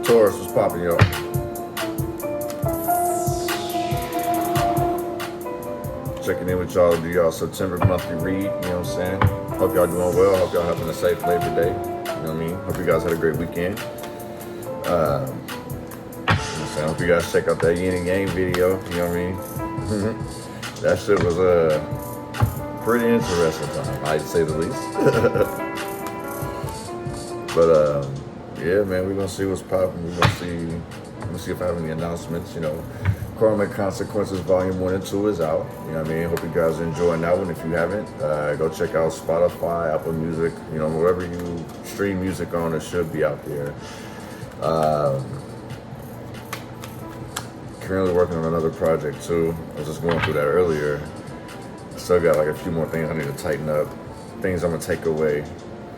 Taurus, what's popping, y'all? Checking in with y'all, do y'all September monthly read, you know what I'm saying? Hope y'all doing well, hope y'all having a safe Labor Day, you know what I mean? Hope you guys had a great weekend. You know what I'm saying? Hope you guys check out that yin and yang video, you know what I mean? That shit was pretty interesting time, I'd say the least. But yeah, man, we're gonna see what's popping. We're gonna see if I have any announcements, you know. Karmic Consequences Volume 1 and 2 is out. You know what I mean? Hope you guys are enjoying that one. If you haven't, go check out Spotify, Apple Music, you know, wherever you stream music on, it should be out there. Currently working on another project too. I was just going through that earlier. Still got like a few more things I need to tighten up. Things I'm gonna take away.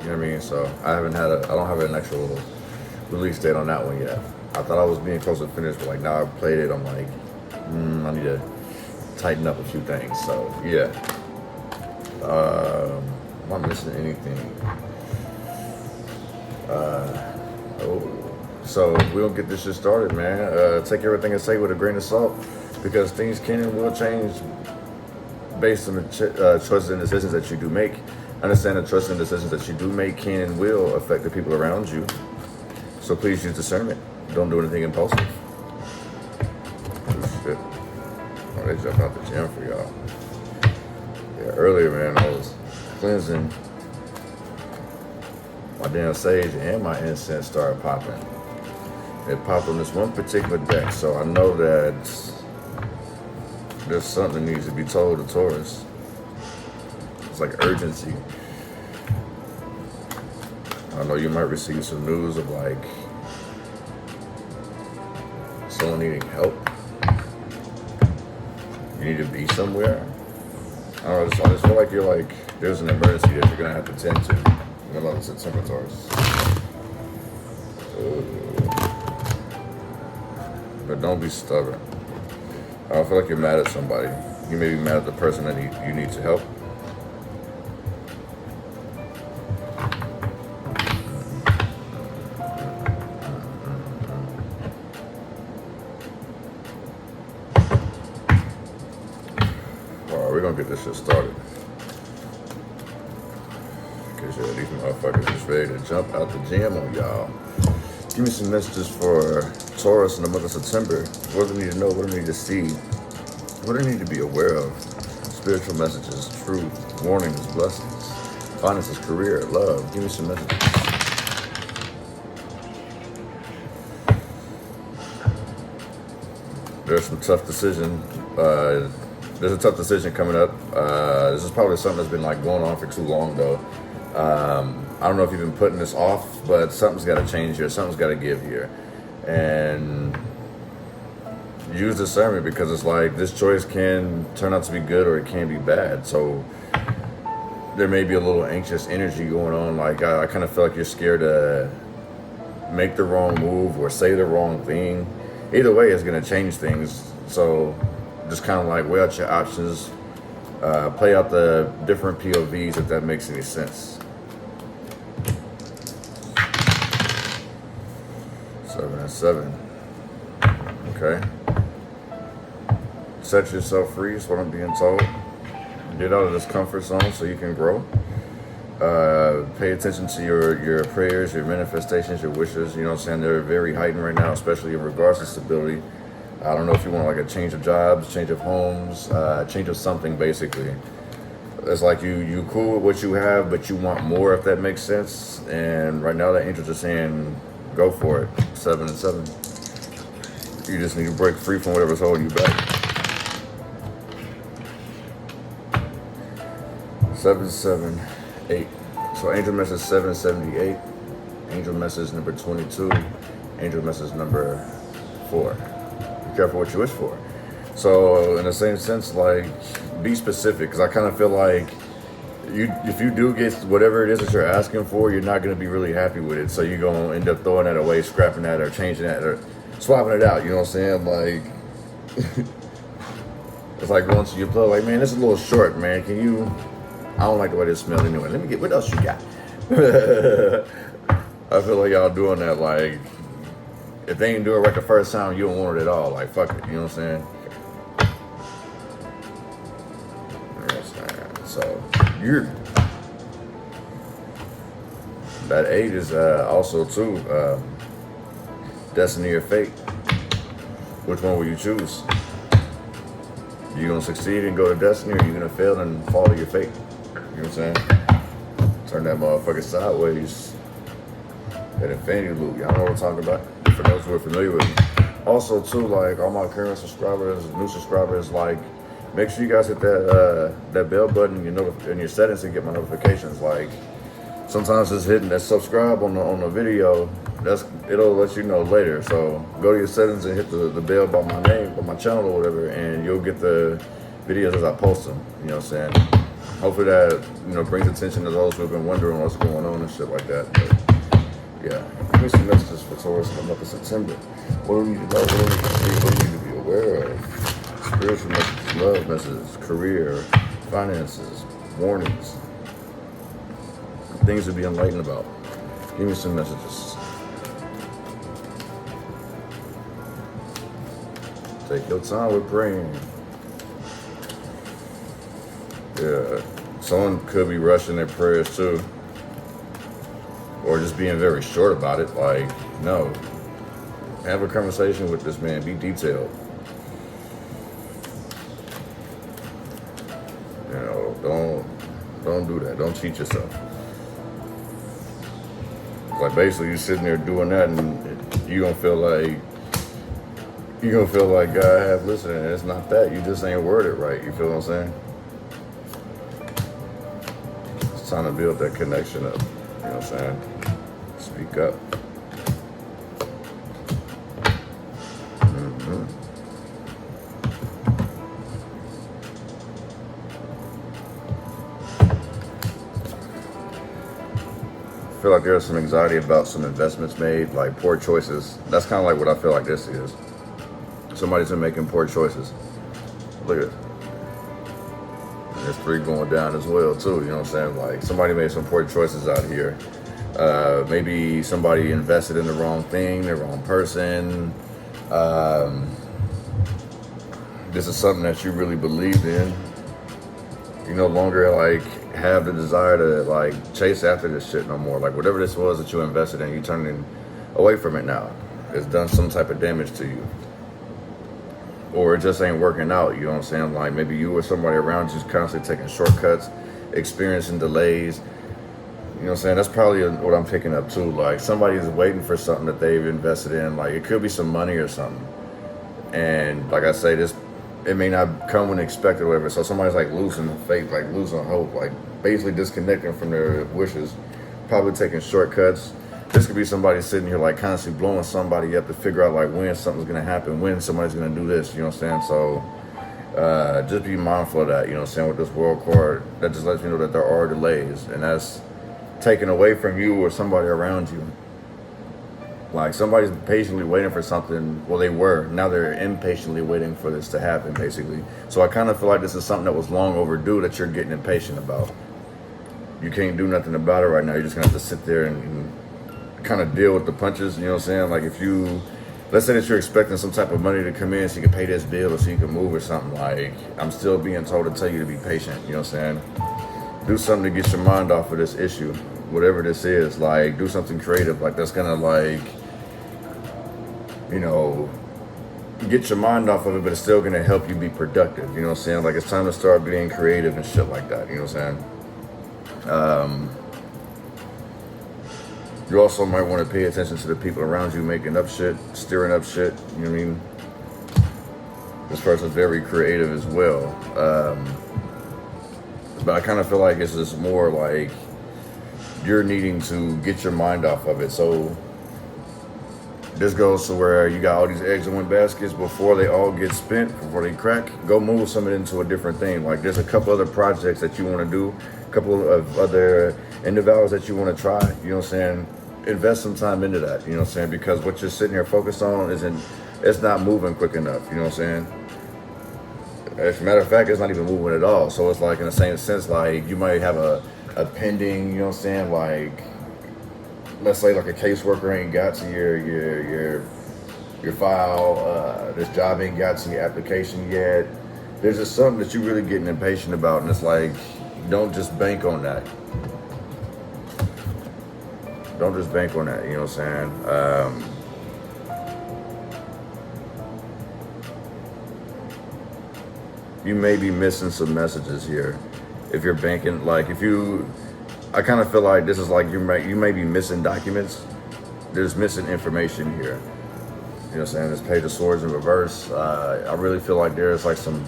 You know what I mean? So I don't have an actual release date on that one yet. I thought I was being close to finish, but like now I've played it, I'm like, I need to tighten up a few things. So yeah. Am I missing anything? So we're gonna get this shit started, man. Take everything I say with a grain of salt, because things can and will change based on the choices and decisions that you do make. Understand the choices and decisions that you do make can and will affect the people around you. So please use discernment. Don't do anything impulsive. Oh, shit. Oh, they jumped out the gym for y'all. Yeah, earlier, man, I was cleansing. My damn sage and my incense started popping. It popped on this one particular deck, so I know that there's something that needs to be told to Taurus. It's like urgency. I know you might receive some news of like someone needing help. You need to be somewhere. I don't know, I just feel like you're like, there's an emergency that you're gonna have to tend to. In the month of September, Taurus. But don't be stubborn. I don't feel like you're mad at somebody. You may be mad at the person that you need to help. Alright, we're gonna get this shit started. Cause yeah, these motherfuckers is ready to jump out the gym on y'all. Give me some messages for Taurus in the month of September. What do they need to know? What do they need to see? What do they need to be aware of? Spiritual messages, truth, warnings, blessings, finances, career, love. Give me some messages. There's some tough decision. There's a tough decision coming up. This is probably something that's been like going on for too long though. I don't know if you've been putting this off, but something's got to change here. Something's got to give here. And use discernment, because it's like this choice can turn out to be good or it can be bad. So there may be a little anxious energy going on. Like I kind of feel like you're scared to make the wrong move or say the wrong thing. Either way, it's going to change things. So just kind of like weigh out your options. Play out the different POVs if that makes any sense. 7 and 7. Okay. Set yourself free is what I'm being told. Get out of this comfort zone so you can grow. Pay attention to your prayers, your manifestations, your wishes. You know what I'm saying? They're very heightened right now, especially in regards to stability. I don't know if you want like a change of jobs, change of homes, change of something basically. It's like you cool with what you have, but you want more, if that makes sense. And right now the angels are saying, go for it. 7 and 7. You just need to break free from whatever's holding you back. 7, 7, 8. So angel message 778. Angel message number 22. Angel message number 4. Be careful what you wish for. So in the same sense, like, be specific, because I kind of feel like if you do get whatever it is that you're asking for, you're not going to be really happy with it. So you're going to end up throwing that away, scrapping that, or changing that, or swapping it out. You know what I'm saying? Like, it's like once you play, like, man, this is a little short, man. Can you I don't like the way they smell anyway. Let me get, what else you got? I feel like y'all doing that, like, if they ain't do it right the first time, you don't want it at all. Like, fuck it, you know what I'm saying? So, that 8 is also too, destiny or fate. Which one will you choose? You gonna succeed and go to destiny, or you gonna fail and follow your fate? You know what I'm saying? Turn that motherfucker sideways. That infinity loop, y'all know what I'm talking about? For those who are familiar with me. Also too, like all my current subscribers, new subscribers, like make sure you guys hit that bell button in your settings to get my notifications. Like sometimes just hitting that subscribe on the video, it'll let you know later. So go to your settings and hit the bell by my name, by my channel or whatever, and you'll get the videos as I post them. You know what I'm saying? Hopefully that brings attention to those who have been wondering what's going on and shit like that. But yeah, give me some messages for Taurus coming up in September. What do we need to know? What do we need to see? What do we need to be aware of? Spiritual messages, love messages, career, finances, warnings, things to be enlightened about. Give me some messages. Take your time with praying. Yeah, someone could be rushing their prayers too. Or just being very short about it. Like, no. Have a conversation with this man. Be detailed. Don't do that. Don't cheat yourself. Like basically you sitting there doing that and you're gonna feel like God have listening. It's not that. You just ain't worded right. You feel what I'm saying? It's time to build that connection up. You know what I'm saying? Speak up. I feel like there's some anxiety about some investments made, like poor choices. That's kind of like what I feel like this is. Somebody's been making poor choices. Look at it. And there's 3 going down as well too, you know what I'm saying? Like somebody made some poor choices out here. Maybe somebody invested in the wrong thing, the wrong person. This is something that you really believed in. You no longer like have the desire to like chase after this shit no more. Like whatever this was that you invested in, you turning away from it now. It's done some type of damage to you. Or it just ain't working out, you know what I'm saying? Like maybe you or somebody around you is constantly taking shortcuts, experiencing delays. You know what I'm saying? That's probably what I'm picking up too. Like somebody's waiting for something that they've invested in. Like it could be some money or something. And like I say, it may not come when expected or whatever. So somebody's like losing faith, like losing hope, like basically disconnecting from their wishes, probably taking shortcuts. This could be somebody sitting here like constantly blowing somebody up to figure out like when something's gonna happen, when somebody's gonna do this, you know what I'm saying? So just be mindful of that, you know what I'm saying, with this world card. That just lets you know that there are delays, and that's taken away from you or somebody around you. Like somebody's patiently waiting for something. Well, they were. Now they're impatiently waiting for this to happen, basically. So I kind of feel like this is something that was long overdue that you're getting impatient about. You can't do nothing about it right now. You're just gonna have to sit there and kind of deal with the punches. You know what I'm saying? Like if you, let's say that you're expecting some type of money to come in so you can pay this bill or so you can move or something. Like I'm still being told to tell you to be patient. You know what I'm saying? Do something to get your mind off of this issue, whatever this is. Like do something creative, like that's gonna like, you know, get your mind off of it, but it's still gonna help you be productive. You know what I'm saying? Like it's time to start being creative and shit like that. You know what I'm saying? You also might want to pay attention to the people around you making up shit, stirring up shit. You know what I mean? This person's very creative as well. But I kind of feel like it's just more like you're needing to get your mind off of it. So this goes to where you got all these eggs in one basket. Before they all get spent, before they crack, go move some of it into a different thing. Like there's a couple other projects that you want to do, a couple of other endeavors that you want to try. You know what I'm saying? Invest some time into that. You know what I'm saying? Because what you're sitting here focused on it's not moving quick enough. You know what I'm saying? As a matter of fact, it's not even moving at all. So it's like, in the same sense, like you might have a pending, you know what I'm saying? Like, let's say like a caseworker ain't got to your file, this job ain't got to your application yet. There's just something that you're really getting impatient about, and it's like, don't just bank on that. Don't just bank on that, you know what I'm saying? You may be missing some messages here. If you're banking, like I kind of feel like this is like you may be missing documents. There's missing information here. You know what I'm saying? This Page of Swords in reverse. I really feel like there's like some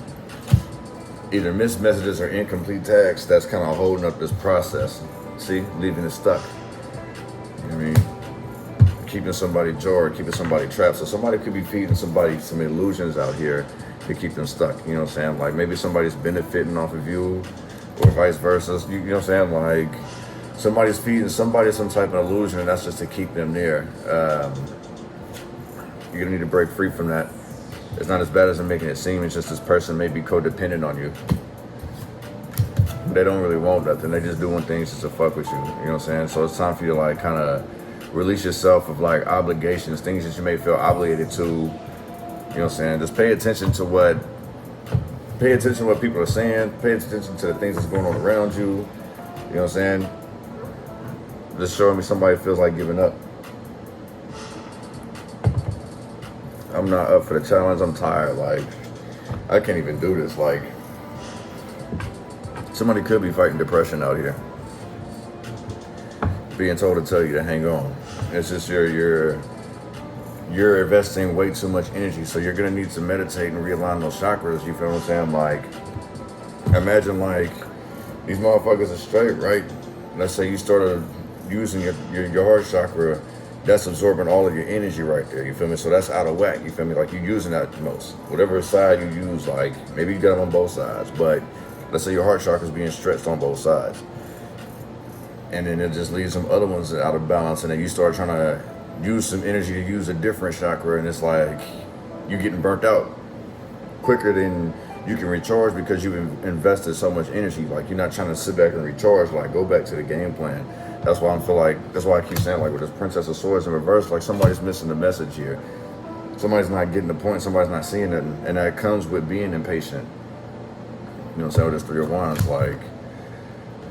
either missed messages or incomplete text that's kind of holding up this process. See, leaving it stuck. You know what I mean? Keeping somebody jarred, keeping somebody trapped. So somebody could be feeding somebody some illusions out here to keep them stuck. You know what I'm saying? Like maybe somebody's benefiting off of you, or vice versa. You know what I'm saying? Like somebody's feeding somebody some type of illusion, and that's just to keep them there. You're gonna need to break free from that. It's not as bad as I'm making it seem. It's just this person may be codependent on you. They don't really want nothing. They just doing things just to fuck with you. You know what I'm saying? So it's time for you to like kind of release yourself of like obligations, things that you may feel obligated to. You know what I'm saying? Just pay attention to what people are saying. Pay attention to the things that's going on around you. You know what I'm saying? Just showing me somebody feels like giving up. I'm not up for the challenge. I'm tired. Like, I can't even do this. Like, somebody could be fighting depression out here, being told to tell you to hang on. It's just you're investing way too much energy, so you're gonna need to meditate and realign those chakras. You feel what I'm saying? Like, imagine like these motherfuckers are straight, right? Let's say you started using your heart chakra. That's absorbing all of your energy right there, you feel me? So that's out of whack, you feel me? Like you're using that the most. Whatever side you use, like maybe you got them on both sides, but let's say your heart chakra is being stretched on both sides. And then it just leaves some other ones out of balance, and then you start trying to use some energy to use a different chakra, and it's like you're getting burnt out quicker than you can recharge because you've invested so much energy. Like you're not trying to sit back and recharge, like go back to the game plan. That's why I keep saying like with this Princess of Swords in reverse, like somebody's missing the message here. Somebody's not getting the point, somebody's not seeing it, and that comes with being impatient. You know what I'm saying? With this Three of Wands, like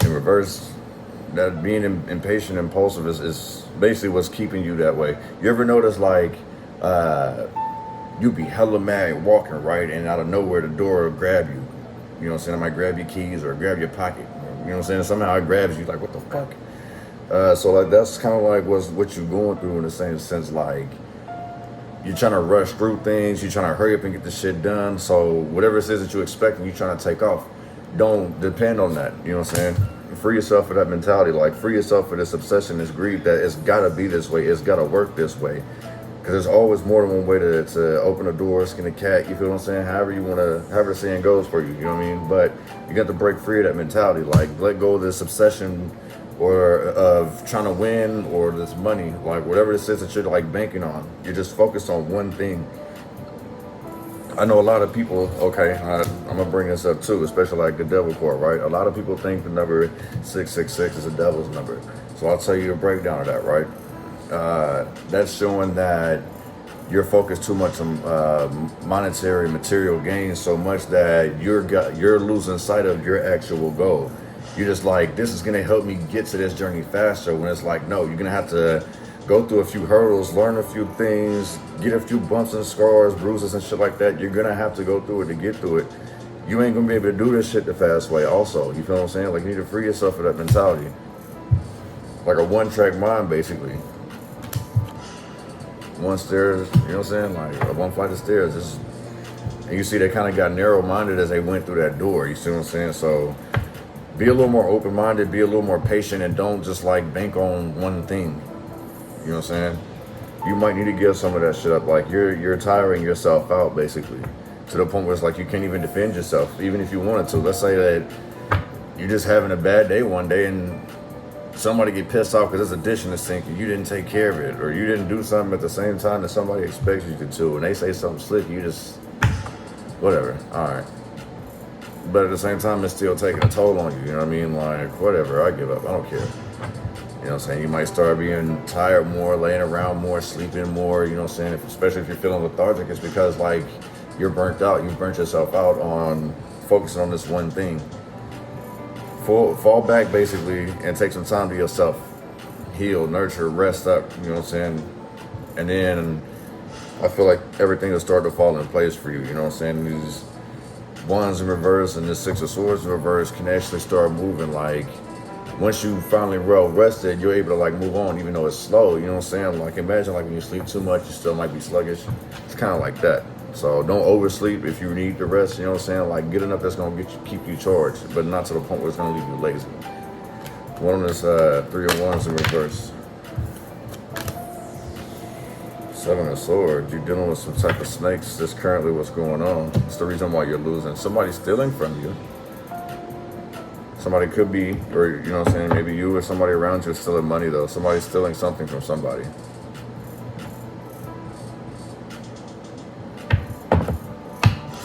in reverse, that being impatient, impulsive is basically what's keeping you that way. You ever notice like you be hella mad walking, right, and out of nowhere the door will grab you. You know what I'm saying? It might grab your keys or grab your pocket. You know what I'm saying? Somehow it grabs you, like what the fuck? So like that's kind of like what you're going through in the same sense. Like you're trying to rush through things, you're trying to hurry up and get the shit done. So whatever it is that you're expecting, you're trying to take off. Don't depend on that. You know what I'm saying? Free yourself of that mentality. Like free yourself of this obsession, this greed that it's gotta be this way. It's gotta work this way. Because there's always more than one way to open a door, skin a cat. You feel what I'm saying? However the saying goes for you. You know what I mean? But you got to break free of that mentality. Like let go of this obsession or of trying to win or this money, like whatever this is that you're like banking on. You're just focused on one thing. I know a lot of people, okay, I'm gonna bring this up too, especially like the devil card, right? A lot of people think the number 666 is a devil's number. So I'll tell you a breakdown of that, right? That's showing that you're focused too much on monetary material gains so much that you're losing sight of your actual goal. You're just like, this is gonna help me get to this journey faster, when it's like, no, you're gonna have to go through a few hurdles, learn a few things, get a few bumps and scars, bruises and shit like that. You're gonna have to go through it to get through it. You ain't gonna be able to do this shit the fast way also. You feel what I'm saying? Like you need to free yourself of that mentality. Like a one-track mind, basically. One stairs, you know what I'm saying? Like one flight of stairs. And you see they kind of got narrow-minded as they went through that door. You see what I'm saying? So be a little more open-minded, be a little more patient, and don't just like bank on one thing. You know what I'm saying? You might need to give some of that shit up. Like you're tiring yourself out basically, to the point where it's like you can't even defend yourself, even if you wanted to. Let's say that you're just having a bad day one day and somebody get pissed off because there's a dish in the sink and you didn't take care of it, or you didn't do something at the same time that somebody expects you to do, and they say something slick, you just whatever. All right. but at the same time, it's still taking a toll on you. You know what I mean? Like, whatever, I give up. I don't care. You know what I'm saying? You might start being tired more, laying around more, sleeping more. You know what I'm saying? Especially if you're feeling lethargic, it's because like you're burnt out. You burnt yourself out on focusing on this one thing. Fall back basically and take some time to yourself. Heal, nurture, rest up. You know what I'm saying? And then I feel like everything will start to fall in place for you. You know what I'm saying? These Wands in reverse and the Six of Swords in reverse can actually start moving. Like once you finally well rested, you're able to like move on even though it's slow. You know what I'm saying? Like imagine like when you sleep too much, you still might be sluggish. It's kind of like that. So don't oversleep if you need the rest. You know what I'm saying? Like get enough that's gonna keep you charged, but not to the point where it's gonna leave you lazy. One of this Three of Wands in reverse. Seven of Swords, you're dealing with some type of snakes. That's currently what's going on. It's the reason why you're losing. Somebody's stealing from you. Somebody could be, or you know what I'm saying, maybe you or somebody around you is stealing money though. Somebody's stealing something from somebody.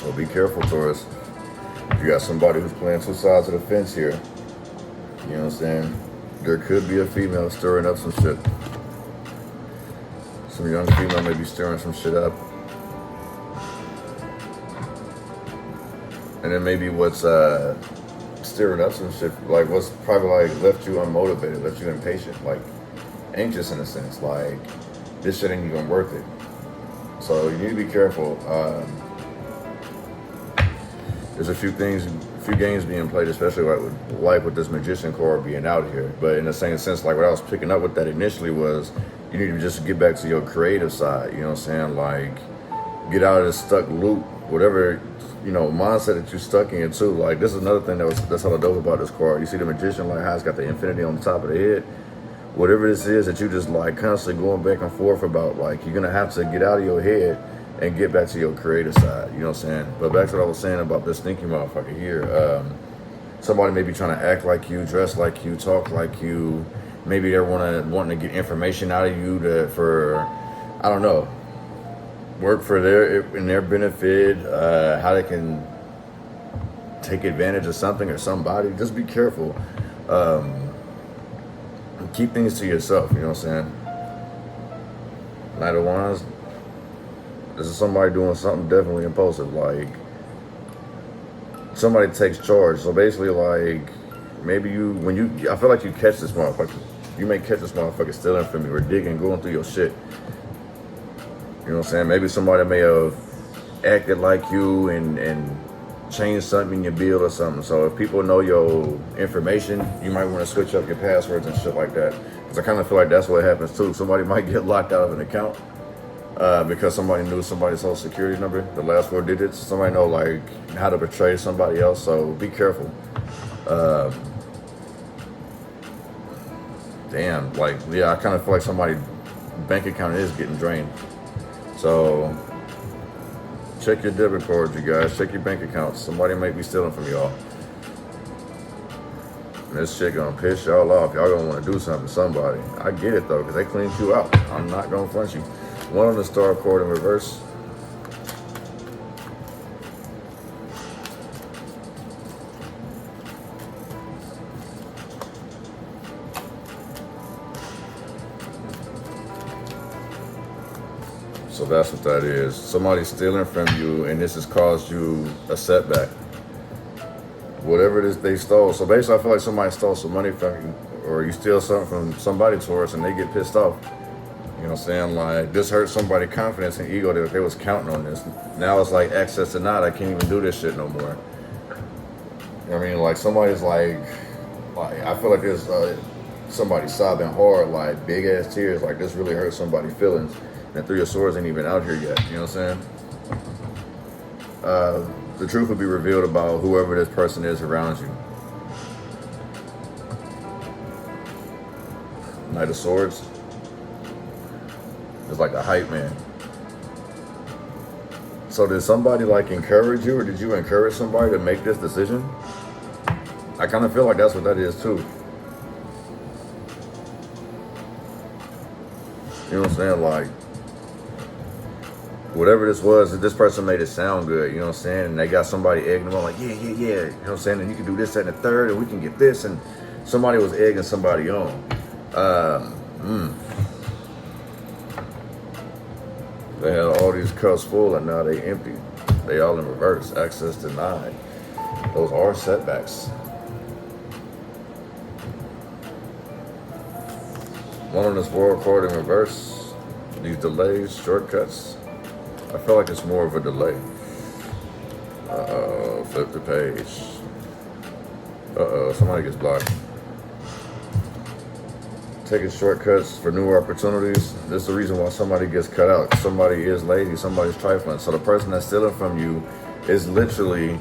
So be careful, Taurus. You got somebody who's playing two sides of the fence here. You know what I'm saying? There could be a female stirring up some shit. Some young female may be stirring some shit up. And then maybe what's stirring up some shit, like what's probably like left you unmotivated, left you impatient, like anxious in a sense, like this shit ain't even worth it. So you need to be careful. There's a few games being played, especially like with this Magician card being out here. But in the same sense, like what I was picking up with that initially was you need to just get back to your creative side. You know what I'm saying? Like get out of this stuck loop, whatever, you know, mindset that you're stuck in too. Like this is another thing that's hella dope about this card. You see the Magician, like how it's got the infinity on the top of the head. Whatever this is that you just like constantly going back and forth about, like you're gonna have to get out of your head and get back to your creative side, you know what I'm saying? But back to what I was saying about this stinky motherfucker here. Somebody may be trying to act like you, dress like you, talk like you. Maybe they're wanting to get information out of you for, I don't know, work for in their benefit, how they can take advantage of something or somebody. Just be careful. Keep things to yourself, you know what I'm saying? Knight of Wands. This is somebody doing something definitely impulsive, like somebody takes charge. So basically, like maybe I feel like you catch this motherfucker. You may catch this motherfucker stealing from you or digging, going through your shit. You know what I'm saying? Maybe somebody may have acted like you and changed something in your bill or something. So if people know your information, you might want to switch up your passwords and shit like that. Because I kind of feel like that's what happens too. Somebody might get locked out of an account. Because somebody knew somebody's social security number, the last 4 digits. Somebody know like how to betray somebody else, so be careful. Damn, like yeah, I kind of feel like somebody's bank account is getting drained. So check your debit cards, you guys. Check your bank accounts. Somebody might be stealing from y'all. And this shit gonna piss y'all off. Y'all gonna want to do something to somebody. I get it though, because they cleaned you out. I'm not gonna front you. One on the star card in reverse. So that's what that is. Somebody's stealing from you and this has caused you a setback. Whatever it is they stole. So basically I feel like somebody stole some money from you, or you steal something from somebody, Taurus, and they get pissed off. You know what I'm saying? Like, this hurt somebody's confidence and ego that they was counting on this. Now it's like access denied. I can't even do this shit no more. You know what I mean? Like, somebody's like I feel like there's somebody sobbing hard, like, big-ass tears. Like, this really hurt somebody's feelings. And Three of Swords ain't even out here yet. You know what I'm saying? The truth will be revealed about whoever this person is around you. Knight of Swords. It's like a hype man. So did somebody like encourage you, or did you encourage somebody to make this decision? I kind of feel like that's what that is too. You know what I'm saying? Like, whatever this was, this person made it sound good, you know what I'm saying? And they got somebody egging them on, like, yeah, you know what I'm saying? And you can do this, that, and the third, and we can get this. And somebody was egging somebody on. They had all these cups full, and now they empty. They all in reverse. Access denied. Those are setbacks. One on this world card in reverse. These delays, shortcuts. I feel like it's more of a delay. Flip the page. Somebody gets blocked. Taking shortcuts for new opportunities. This is the reason why somebody gets cut out. Somebody is lazy, somebody's trifling. So the person that's stealing from you is literally,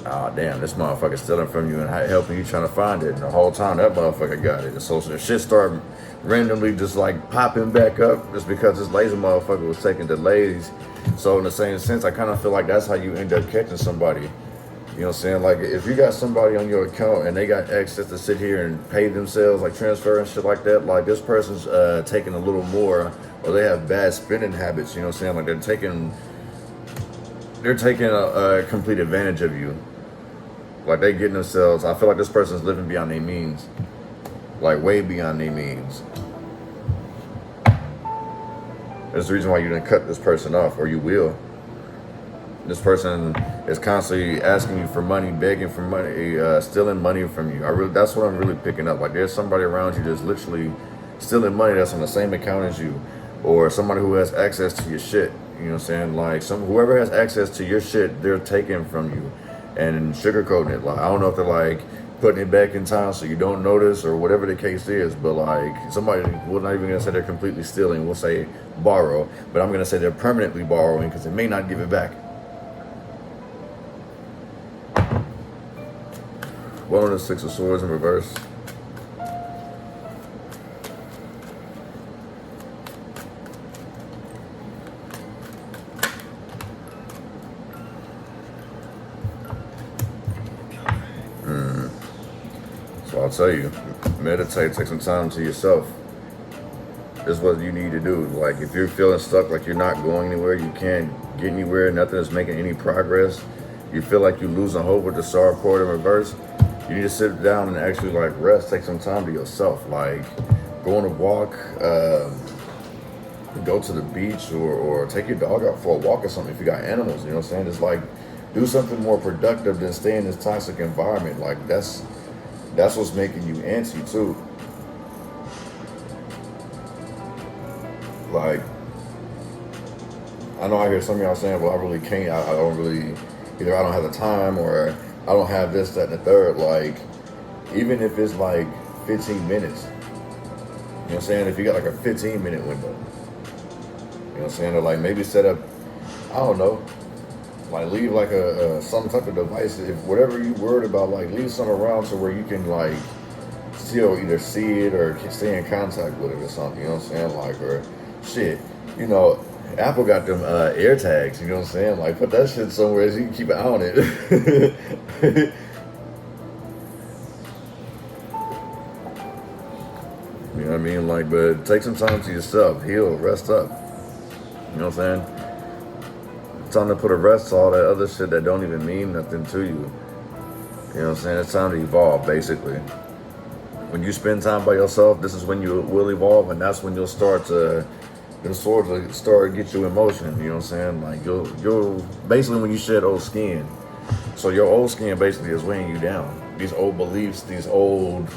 oh damn, this motherfucker's stealing from you and helping you trying to find it. And the whole time that motherfucker got it. And so the shit started randomly just like popping back up just because this lazy motherfucker was taking delays. So in the same sense, I kind of feel like that's how you end up catching somebody. You know what I'm saying? Like, if you got somebody on your account and they got access to sit here and pay themselves, like transfer and shit like that, like this person's taking a little more, or they have bad spending habits, you know what I'm saying? Like, they're taking a complete advantage of you. Like, they getting themselves, I feel like this person's living beyond their means. Like, way beyond their means. That's the reason why you didn't cut this person off, or you will. This person is constantly asking you for money, begging for money, stealing money from you. That's what I'm really picking up. Like, there's somebody around you that's literally stealing money that's on the same account as you, or somebody who has access to your shit. You know what I'm saying? Like, whoever has access to your shit, they're taking from you and sugarcoating it. Like, I don't know if they're like putting it back in time so you don't notice or whatever the case is, but like, somebody, we're not even gonna say they're completely stealing. We'll say borrow, but I'm gonna say they're permanently borrowing because they may not give it back. One on the Six of Swords in reverse. So I'll tell you, meditate, take some time to yourself. This is what you need to do. Like, if you're feeling stuck, like you're not going anywhere, you can't get anywhere, nothing is making any progress, you feel like you're losing hope with the Star card in reverse, you need to sit down and actually like rest, take some time to yourself, like go on a walk, go to the beach, or take your dog out for a walk or something if you got animals, you know what I'm saying? It's like, do something more productive than stay in this toxic environment. Like, that's what's making you antsy too. Like, I know I hear some of y'all saying, well, I really can't, I don't really, either I don't have the time or I don't have this, that, and the third. Like, even if it's like 15 minutes, you know what I'm saying? If you got like a 15-minute window, you know what I'm saying? Or like maybe set up, I don't know, like leave like some type of device, if whatever you worried about, like leave some around to where you can like still either see it or stay in contact with it or something, you know what I'm saying? Like, or shit, you know, Apple got them air tags, you know what I'm saying? Like, put that shit somewhere so you can keep an eye on it. You know what I mean? Like, but take some time to yourself, heal, rest up. You know what I'm saying? It's time to put a rest to all that other shit that don't even mean nothing to you. You know what I'm saying? It's time to evolve, basically. When you spend time by yourself, this is when you will evolve, and that's when you'll start to get you in motion, you know what I'm saying? Like, you'll basically, when you shed old skin, so your old skin basically is weighing you down. These old beliefs, these old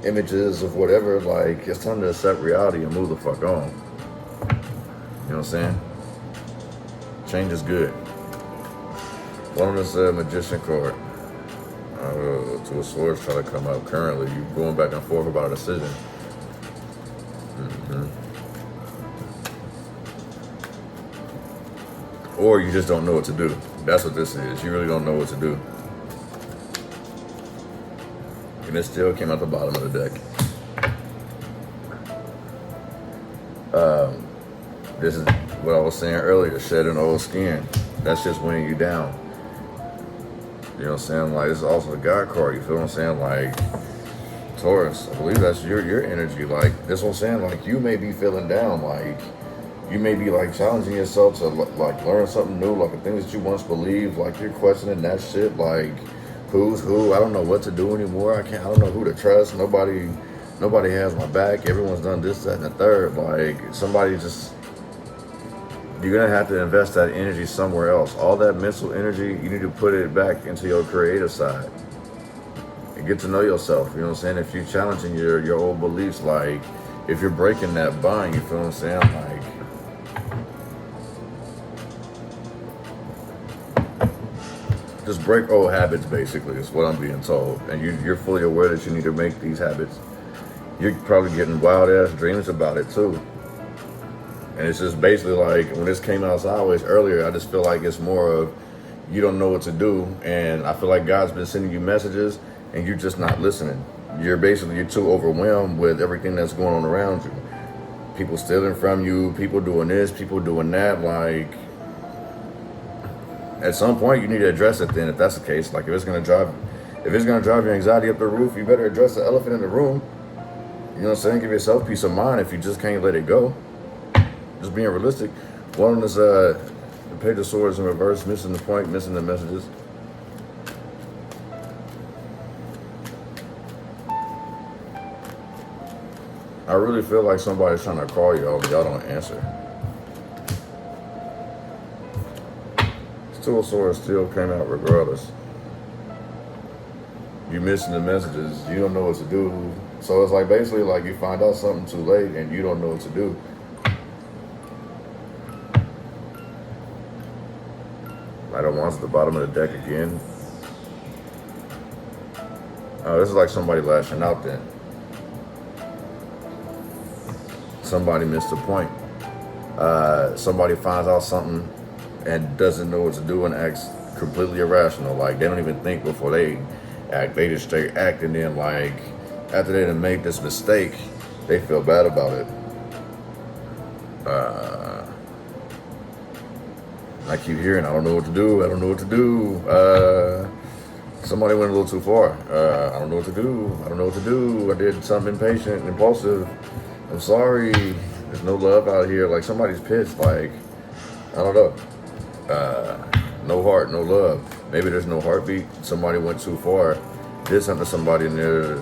images of whatever, like, it's time to accept reality and move the fuck on. You know what I'm saying? Change is good. One of this Magician card. Two of Swords trying to come out currently. You're going back and forth about a decision. Or you just don't know what to do. That's what this is. You really don't know what to do. And it still came out the bottom of the deck. This is what I was saying earlier, shedding old skin. That's just weighing you down. You know what I'm saying? Like, this is also a God card, you feel what I'm saying? Like, Taurus, I believe that's your energy. Like, that's what I'm saying. Like, you may be feeling down. Like, You may be like challenging yourself to like learn something new, like the things that you once believed, like you're questioning that shit, like who's who. I don't know what to do anymore. I don't know who to trust. Nobody has my back. Everyone's done this, that, and the third. Like somebody just, you're gonna have to invest that energy somewhere else. All that mental energy, you need to put it back into your creative side and get to know yourself. You know what I'm saying? If you're challenging your old beliefs, like if you're breaking that bind, you feel what I'm saying? Like just break old habits, basically, is what I'm being told. And you're fully aware that you need to make these habits. You're probably getting wild-ass dreams about it, too. And it's just basically like, when this came out sideways earlier, I just feel like it's more of, you don't know what to do. And I feel like God's been sending you messages, and you're just not listening. You're too overwhelmed with everything that's going on around you. People stealing from you, people doing this, people doing that, like... At some point, you need to address it. Then, if that's the case, like if it's gonna drive your anxiety up the roof, you better address the elephant in the room. You know what I'm saying? Give yourself peace of mind if you just can't let it go. Just being realistic. One is the Page of Swords in reverse, missing the point, missing the messages. I really feel like somebody's trying to call y'all, but y'all don't answer. Two of Swords still came out regardless. You missing the messages, you don't know what to do. So it's like basically like you find out something too late and you don't know what to do. Knight of Wands at the bottom of the deck again. Oh, this is like somebody lashing out then. Somebody missed a point. Somebody finds out something and doesn't know what to do and acts completely irrational. Like they don't even think before they act. They just straight act, and then like after they done made this mistake, they feel bad about it. I keep hearing, I don't know what to do. I don't know what to do. Somebody went a little too far. I don't know what to do. I don't know what to do. I did something impatient and impulsive. I'm sorry. There's no love out here. Like somebody's pissed. Like I don't know. No heart, no love. Maybe there's no heartbeat. Somebody went too far. Did something to somebody in there.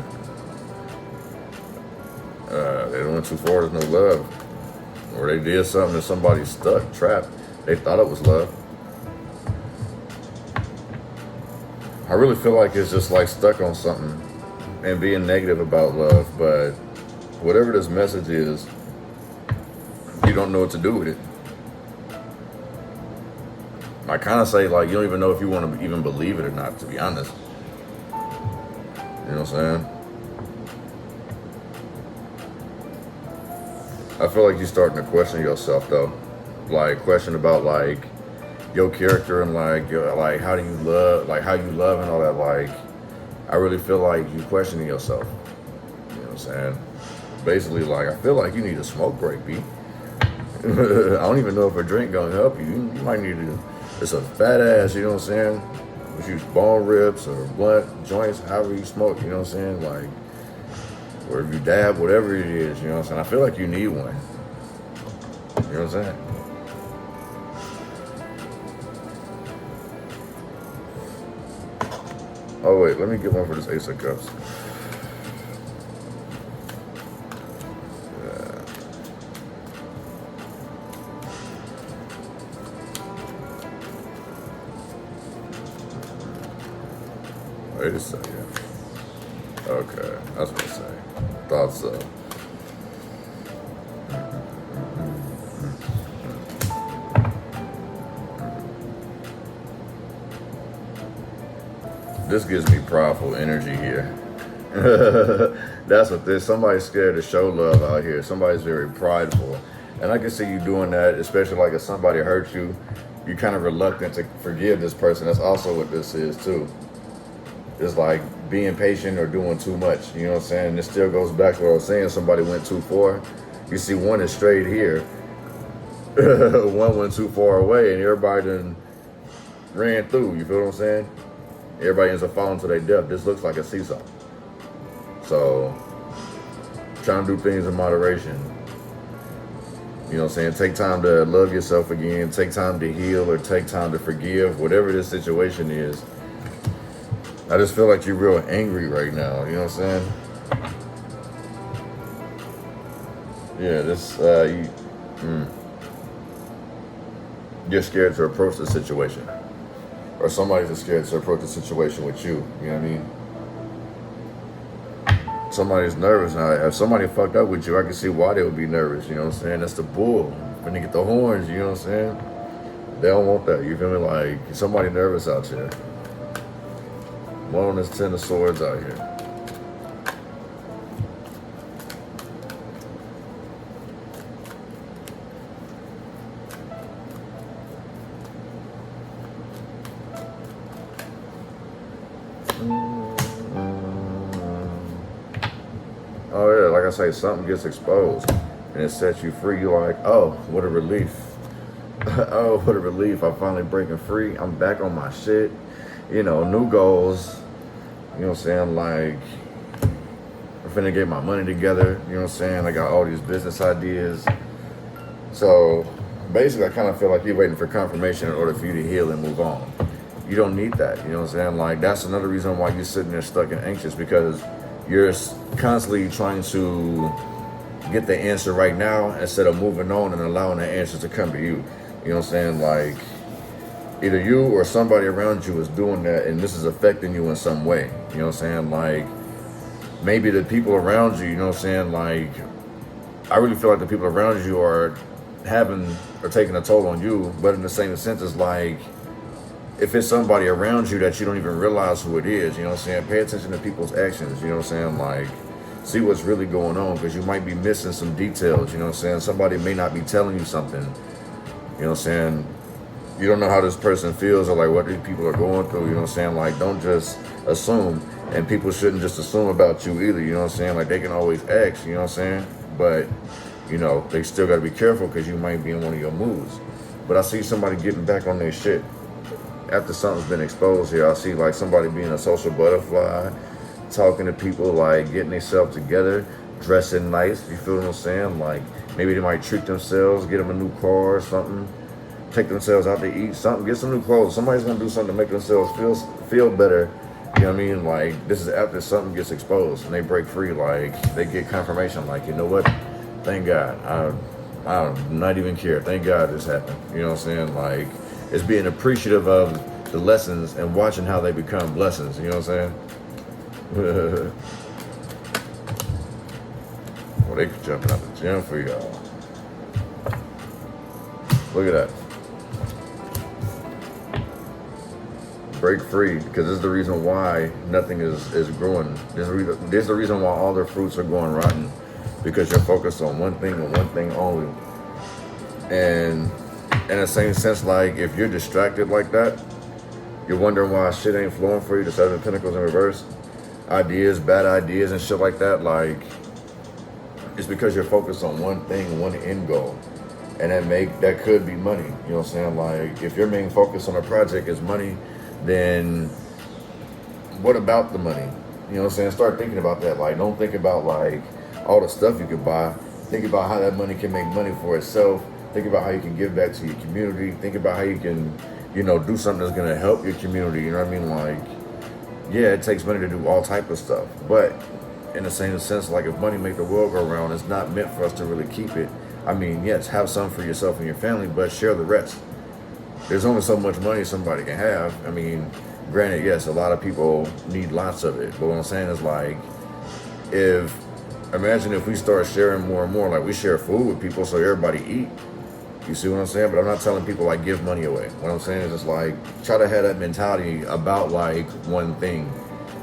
They went too far. There's no love. Or they did something and somebody's stuck, trapped. They thought it was love. I really feel like it's just like stuck on something and being negative about love. But whatever this message is, you don't know what to do with it. I kind of say like you don't even know if you want to even believe it or not, to be honest. You know what I'm saying? I feel like you're starting to question yourself though. Like question about like your character and like how do you love, like how you love and all that. Like I really feel like you questioning yourself. You know what I'm saying? Basically like I feel like you need a smoke break, B. I don't even know if a drink gonna help you. You might need to. It's a fat ass, you know what I'm saying? If you use bone ribs or blunt joints, however you smoke, you know what I'm saying? Like, or if you dab, whatever it is, you know what I'm saying? I feel like you need one. You know what I'm saying? Oh wait, let me get one for this Ace of Cups. Wait a second. Okay, I was gonna say. Thought so. This gives me prideful energy here. That's what this. Somebody's scared to show love out here. Somebody's very prideful. And I can see you doing that, especially like if somebody hurt you, you're kind of reluctant to forgive this person. That's also what this is too. It's like being patient or doing too much. You know what I'm saying? This still goes back to what I was saying. Somebody went too far. You see one is straight here. One went too far away and everybody done ran through. You feel what I'm saying? Everybody ends up falling to their death. This looks like a seesaw. So, trying to do things in moderation. You know what I'm saying? Take time to love yourself again. Take time to heal or take time to forgive, whatever this situation is. I just feel like you're real angry right now. You know what I'm saying? Yeah, you're scared to approach the situation. Or somebody's scared to approach the situation with you. You know what I mean? Somebody's nervous now. If somebody fucked up with you, I can see why they would be nervous. You know what I'm saying? That's the bull. When they get the horns, you know what I'm saying? They don't want that. You feel me? Like, somebody nervous out here. One on this 10 of swords out here. Oh yeah, like I say, something gets exposed and it sets you free. You're like, oh, what a relief. Oh, what a relief. I'm finally breaking free. I'm back on my shit. You know, new goals. You know what I'm saying? Like, I'm finna get my money together. You know what I'm saying? I got all these business ideas. So basically, I kind of feel like you're waiting for confirmation in order for you to heal and move on. You don't need that. You know what I'm saying? Like, that's another reason why you're sitting there stuck and anxious, because you're constantly trying to get the answer right now instead of moving on and allowing the answer to come to you. You know what I'm saying? Like, either you or somebody around you is doing that and this is affecting you in some way. You know what I'm saying? Like, maybe the people around you, you know what I'm saying? Like, I really feel like the people around you are taking a toll on you, but in the same sense, it's like, if it's somebody around you that you don't even realize who it is, you know what I'm saying? Pay attention to people's actions, you know what I'm saying? Like, see what's really going on, because you might be missing some details, you know what I'm saying? Somebody may not be telling you something, you know what I'm saying? You don't know how this person feels or like what these people are going through, you know what I'm saying? Like, don't just assume, and people shouldn't just assume about you either, you know what I'm saying? Like, they can always ask, you know what I'm saying? But, you know, they still got to be careful because you might be in one of your moods. But I see somebody getting back on their shit. After something's been exposed here, I see like somebody being a social butterfly, talking to people, like getting themselves together, dressing nice, you feel what I'm saying? Like, maybe they might treat themselves, get them a new car or something, take themselves out to eat, something, get some new clothes. Somebody's gonna do something to make themselves feel better, you know what I mean? Like, this is after something gets exposed and they break free, like, they get confirmation, like, you know what? Thank God. I don't not even care. Thank God this happened. You know what I'm saying? Like, it's being appreciative of the lessons and watching how they become blessings. You know what I'm saying? Well, they jumping out the gym for y'all. Look at that. Break free, because this is the reason why nothing is growing. This is the reason why all their fruits are going rotten, because you're focused on one thing and one thing only. And in the same sense, like, if you're distracted like that, you're wondering why shit ain't flowing for you, the Seven of Pentacles in reverse, ideas, bad ideas and shit like that, like, it's because you're focused on one thing, one end goal. And that could be money, you know what I'm saying? Like, if your main focus on a project is money, then what about the money? You know what I'm saying? Start thinking about that. Like, don't think about, like, all the stuff you could buy. Think about how that money can make money for itself. Think about how you can give back to your community. Think about how you can, you know, do something that's going to help your community. You know what I mean? Like, yeah, it takes money to do all type of stuff. But in the same sense, like, if money make the world go round, it's not meant for us to really keep it. I mean, yes, have some for yourself and your family, but share the rest. There's only so much money somebody can have. I mean, granted, yes, a lot of people need lots of it. But what I'm saying is, like, imagine if we start sharing more and more, like, we share food with people so everybody eat. You see what I'm saying? But I'm not telling people, like, give money away. What I'm saying is just, like, try to have that mentality about, like, one thing.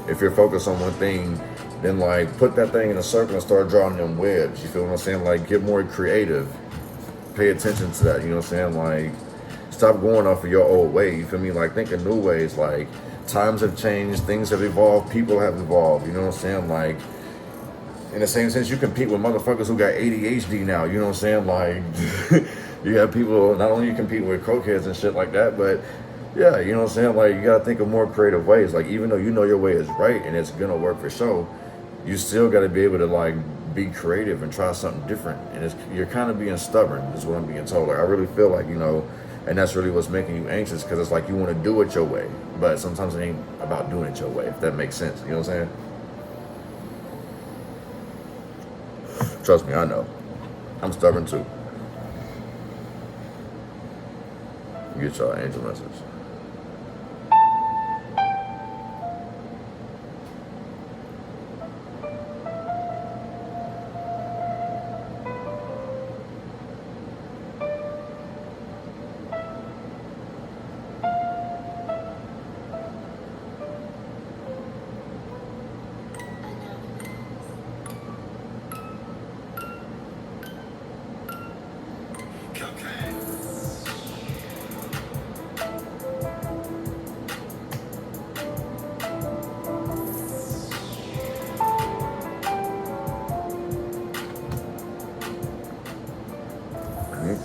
If you're focused on one thing, then, like, put that thing in a circle and start drawing them webs. You feel what I'm saying? Like, get more creative. Pay attention to that. You know what I'm saying? Like, stop going off of your old way. You feel me? Like, think in new ways. Like, times have changed. Things have evolved. People have evolved. You know what I'm saying? Like, in the same sense, you compete with motherfuckers who got ADHD now. You know what I'm saying? Like, you have people, not only you compete with cokeheads and shit like that, but yeah, you know what I'm saying? Like, you got to think of more creative ways. Like, even though you know your way is right and it's going to work for sure, you still got to be able to, like, be creative and try something different. And you're kind of being stubborn, is what I'm being told. Like, I really feel like, you know, and that's really what's making you anxious, because it's like you want to do it your way. But sometimes it ain't about doing it your way, if that makes sense. You know what I'm saying? Trust me, I know. I'm stubborn too. Get y'all angel message.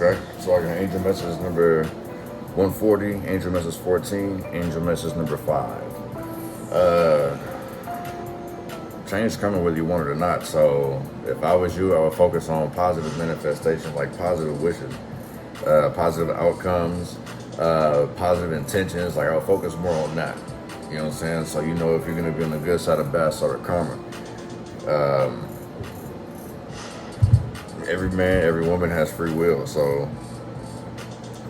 Okay, so I got angel message number 140, angel message 14, angel message number 5. Change is coming whether you want it or not. So if I was you, I would focus on positive manifestations, like positive wishes, positive outcomes, positive intentions. Like, I would focus more on that. You know what I'm saying? So you know if you're going to be on the good side of bad side of karma. Every man, every woman has free will, so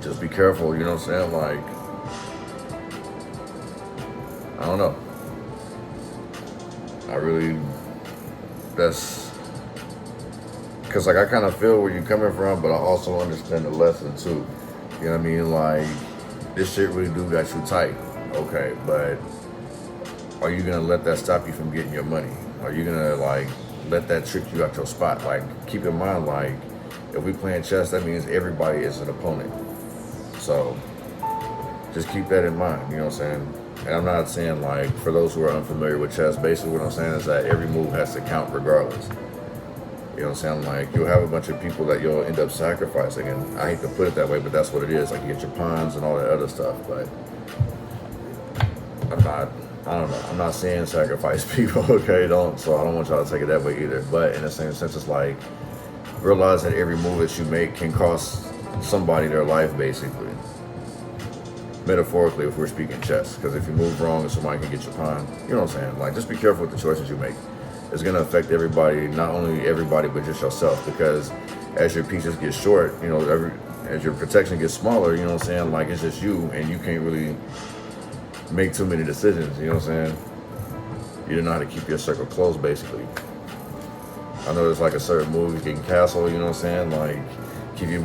just be careful, you know what I'm saying? Like, I don't know. That's, because, like, I kind of feel where you're coming from, but I also understand the lesson, too. You know what I mean? Like, this shit really do got you tight. Okay, but are you going to let that stop you from getting your money? Are you going to, like, let that trick you out your spot? Like, keep in mind, like, if we playing chess, that means everybody is an opponent. So just keep that in mind, you know what I'm saying? And I'm not saying, like, for those who are unfamiliar with chess, basically what I'm saying is that every move has to count regardless. You know what I'm saying? Like, you'll have a bunch of people that you'll end up sacrificing, and I hate to put it that way, but that's what it is. Like, you get your pawns and all that other stuff, but I don't know. I'm not saying sacrifice people, okay? So I don't want y'all to take it that way either. But in the same sense, it's like, realize that every move that you make can cost somebody their life, basically. Metaphorically, if we're speaking chess. Because if you move wrong and somebody can get your pawn, you know what I'm saying? Like, just be careful with the choices you make. It's going to affect everybody, not only everybody, but just yourself. Because as your pieces get short, you know, as your protection gets smaller, you know what I'm saying? Like, it's just you, and you can't really make too many decisions, you know what I'm saying? You don't know how to keep your circle closed, basically. I know there's like a certain move, you can castle, you know what I'm saying? Like, keep your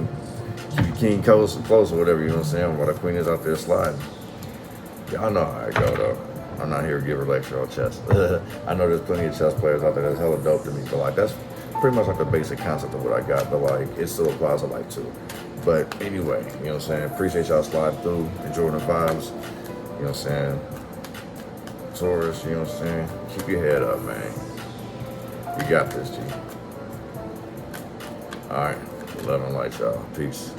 king close or whatever, you know what I'm saying? While the queen is out there sliding. Y'all know how I go, though. I'm not here to give a lecture on chess. I know there's plenty of chess players out there that's hella dope to me, but like, that's pretty much like the basic concept of what I got, but like, it still applies to life too. But anyway, you know what I'm saying? Appreciate y'all sliding through, enjoying the vibes. You know what I'm saying? Taurus, you know what I'm saying? Keep your head up, man. We got this, G. All right. Love and light, y'all. Peace.